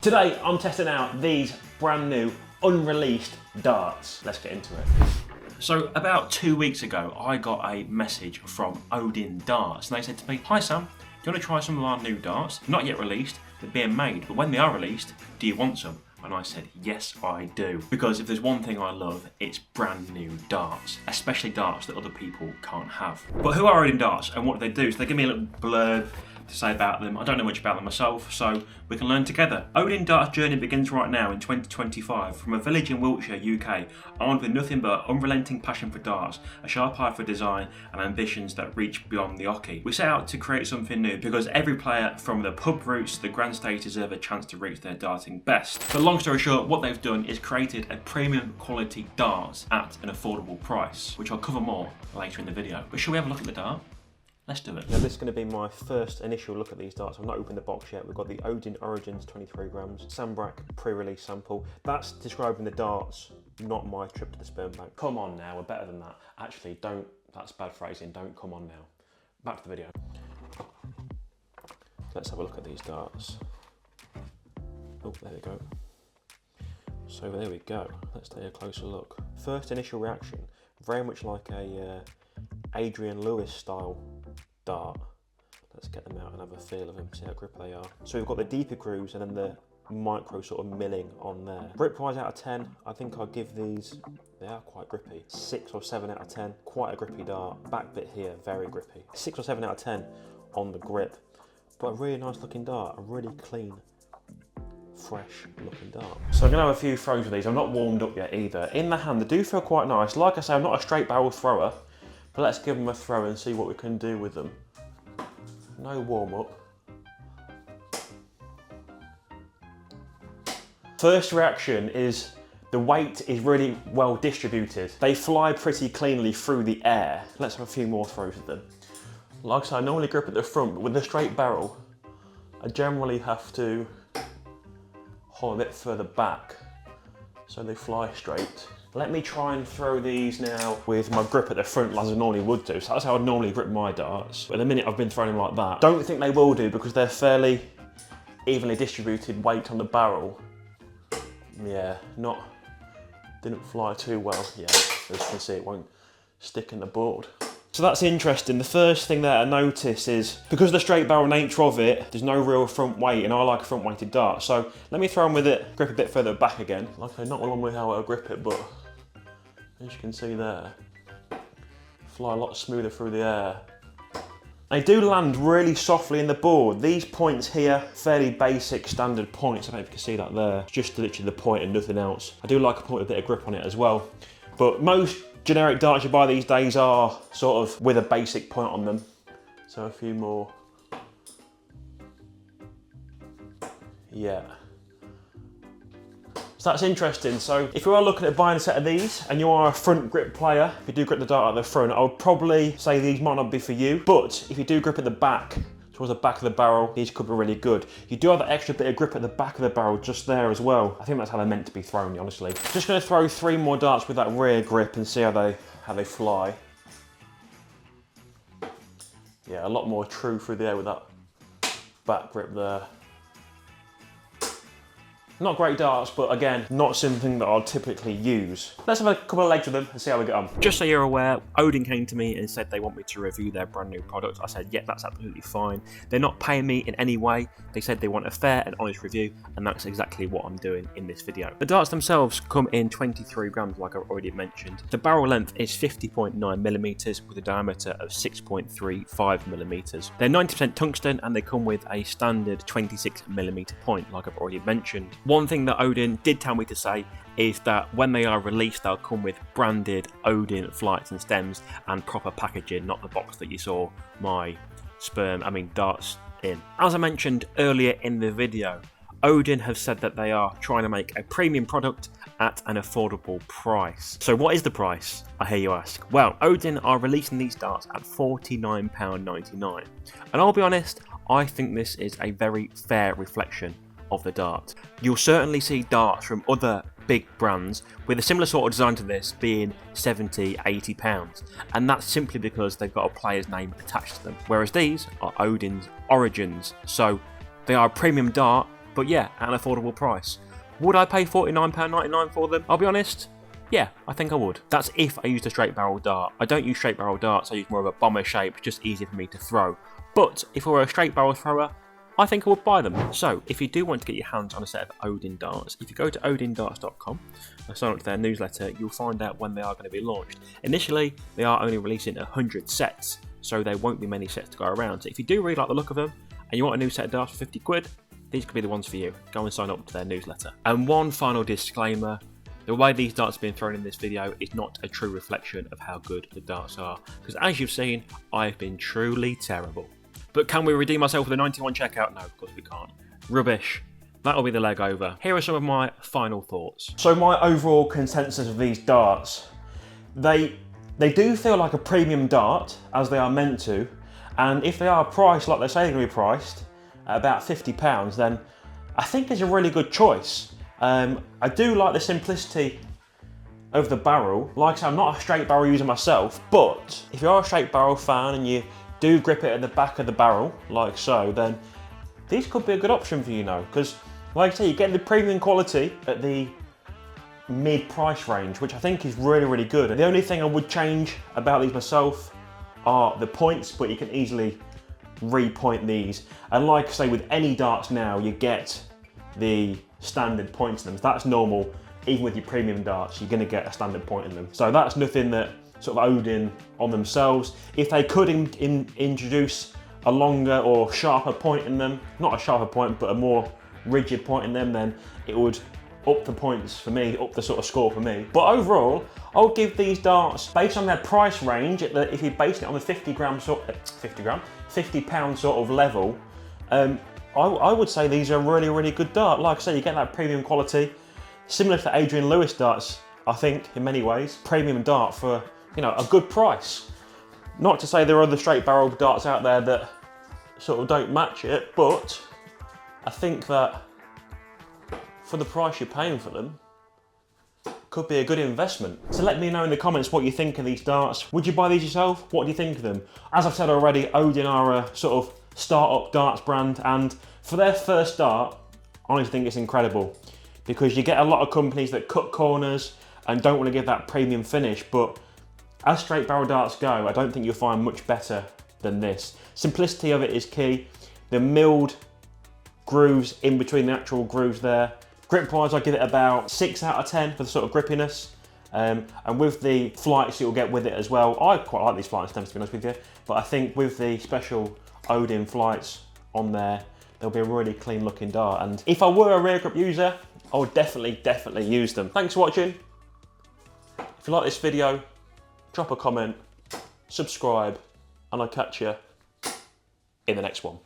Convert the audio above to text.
Today I'm testing out these brand new unreleased darts. Let's get into it. So about 2 weeks ago I got a message from Odin darts and they said to me, "Hi Sam, do you want to try some of our new darts? Not yet released, they're being made, but when they are released, do you want some?" And I said, yes I do. Because if there's one thing I love, it's brand new darts. Especially darts that other people can't have. But who are Odin darts and what do they do? So they give me a little blurb to say about them. I don't know much about them myself, so we can learn together. Odin darts journey begins right now in 2025 from a village in Wiltshire, UK, armed with nothing but unrelenting passion for darts, a sharp eye for design and ambitions that reach beyond the hockey. We set out to create something new because every player from the pub roots to the grand stage deserve a chance to reach their darting best. But long story short, what they've done is created a premium quality darts at an affordable price, which I'll cover more later in the video. But shall we have a look at the dart? Let's do it. Now this is going to be my first initial look at these darts. I've not opened the box yet. We've got the Odin Origins 23 grams, Sambrac pre-release sample. That's describing the darts, not my trip to the sperm bank. Come on now, we're better than that. Actually, don't, that's bad phrasing, don't come on now. Back to the video. Let's have a look at these darts. Oh, there we go. So there we go. Let's take a closer look. First initial reaction, very much like a Adrian Lewis style dart. Let's get them out and have a feel of them, see how grip they are. So we've got the deeper grooves and then the micro sort of milling on there. Grip wise out of 10, I think I'll give these, they are quite grippy. 6 or 7 out of 10, quite a grippy dart. Back bit here, very grippy. 6 or 7 out of 10 on the grip. But a really nice looking dart, a really clean, fresh looking dart. So I'm gonna have a few throws with these. I'm not warmed up yet either. In the hand, they do feel quite nice. Like I say, I'm not a straight barrel thrower, but let's give them a throw and see what we can do with them. No warm up. First reaction is the weight is really well distributed. They fly pretty cleanly through the air. Let's have a few more throws with them. Like I say, I normally grip at the front, but with a straight barrel, I generally have to hold a bit further back so they fly straight. Let me try and throw these now with my grip at the front as I normally would do. So that's how I'd normally grip my darts. But at the minute I've been throwing them like that. Don't think they will do because they're fairly evenly distributed weight on the barrel. Yeah, didn't fly too well. Yeah, as you can see, it won't stick in the board. So that's interesting. The first thing that I notice is, because of the straight barrel nature of it, there's no real front weight, and I like a front weighted dart. So let me throw them with it, grip a bit further back again. Like I say, not normally how I grip it, but as you can see there, fly a lot smoother through the air. They do land really softly in the board. These points here, fairly basic standard points. I don't know if you can see that there. It's just literally the point and nothing else. I do like a point with a bit of grip on it as well. But most generic darts you buy these days are sort of with a basic point on them. So a few more. Yeah. So that's interesting. So if you are looking at buying a set of these and you are a front grip player, if you do grip the dart at the front, I would probably say these might not be for you. But if you do grip at the back, towards the back of the barrel, these could be really good. You do have that extra bit of grip at the back of the barrel just there as well. I think that's how they're meant to be thrown, honestly. Just gonna throw 3 more darts with that rear grip and see how they fly. Yeah, a lot more true through the air with that back grip there. Not great darts, but again, not something that I'll typically use. Let's have a couple of legs with them and see how we get on. Just so you're aware, Odin came to me and said they want me to review their brand new product. I said, yeah, that's absolutely fine. They're not paying me in any way. They said they want a fair and honest review, and that's exactly what I'm doing in this video. The darts themselves come in 23 grams, like I already mentioned. The barrel length is 50.9 millimeters with a diameter of 6.35 millimeters. They're 90% tungsten, and they come with a standard 26 millimeter point, like I've already mentioned. One thing that Odin did tell me to say is that when they are released, they'll come with branded Odin flights and stems and proper packaging, not the box that you saw my darts in. As I mentioned earlier in the video, Odin have said that they are trying to make a premium product at an affordable price. So what is the price, I hear you ask? Well, Odin are releasing these darts at £49.99. And I'll be honest, I think this is a very fair reflection of the dart. You'll certainly see darts from other big brands with a similar sort of design to this being £70–80, and that's simply because they've got a player's name attached to them, whereas these are Odin's Origins, so they are a premium dart but yeah, at an affordable price. Would I pay £49.99 for them? I'll be honest, yeah, I think I would. That's if I used a straight barrel dart. I don't use straight barrel darts, I use more of a bomber shape, just easier for me to throw. But if I were a straight barrel thrower, I think I would buy them. So if you do want to get your hands on a set of Odin darts, if you go to odindarts.com and sign up to their newsletter, you'll find out when they are going to be launched. Initially, they are only releasing 100 sets, so there won't be many sets to go around. So if you do really like the look of them, and you want a new set of darts for 50 quid, these could be the ones for you. Go and sign up to their newsletter. And one final disclaimer, the way these darts have been thrown in this video is not a true reflection of how good the darts are, because as you've seen, I've been truly terrible. But can we redeem ourselves with a 91 checkout? No, of course we can't. Rubbish. That'll be the leg over. Here are some of my final thoughts. So my overall consensus of these darts, they do feel like a premium dart, as they are meant to, and if they are priced like they say they're going to be priced, at about £50, then I think it's a really good choice. I do like the simplicity of the barrel. Like I said, I'm not a straight barrel user myself, but if you are a straight barrel fan and you do grip it at the back of the barrel, like so, then these could be a good option for you now, because like I say, you get the premium quality at the mid-price range, which I think is really, really good. And the only thing I would change about these myself are the points, but you can easily repoint these. And like I say, with any darts now, you get the standard points in them. That's normal. Even with your premium darts, you're going to get a standard point in them. So that's nothing that sort of Odin on themselves. If they could introduce a longer or sharper point in them, not a sharper point, but a more rigid point in them, then it would up the points for me, up the sort of score for me. But overall, I'll give these darts, based on their price range, if you're basing it on the £50 sort of level, I would say these are a really, really good dart. Like I say, you get that premium quality, similar to Adrian Lewis darts, I think, in many ways. Premium dart for, you know, a good price. Not to say there are other straight barrel darts out there that sort of don't match it, but I think that for the price you're paying for them, could be a good investment. So let me know in the comments what you think of these darts. Would you buy these yourself? What do you think of them? As I've said already, Odin are a sort of start-up darts brand, and for their first dart, I honestly think it's incredible, because you get a lot of companies that cut corners and don't want to give that premium finish, but as straight barrel darts go, I don't think you'll find much better than this. Simplicity of it is key. The milled grooves in between the actual grooves there. Grip wise, I give it about 6 out of 10 for the sort of grippiness. And with the flights you'll get with it as well, I quite like these flight stems to be honest with you, but I think with the special Odin flights on there, they'll be a really clean looking dart. And if I were a rear grip user, I would definitely use them. Thanks for watching. If you like this video, drop a comment, subscribe, and I'll catch you in the next one.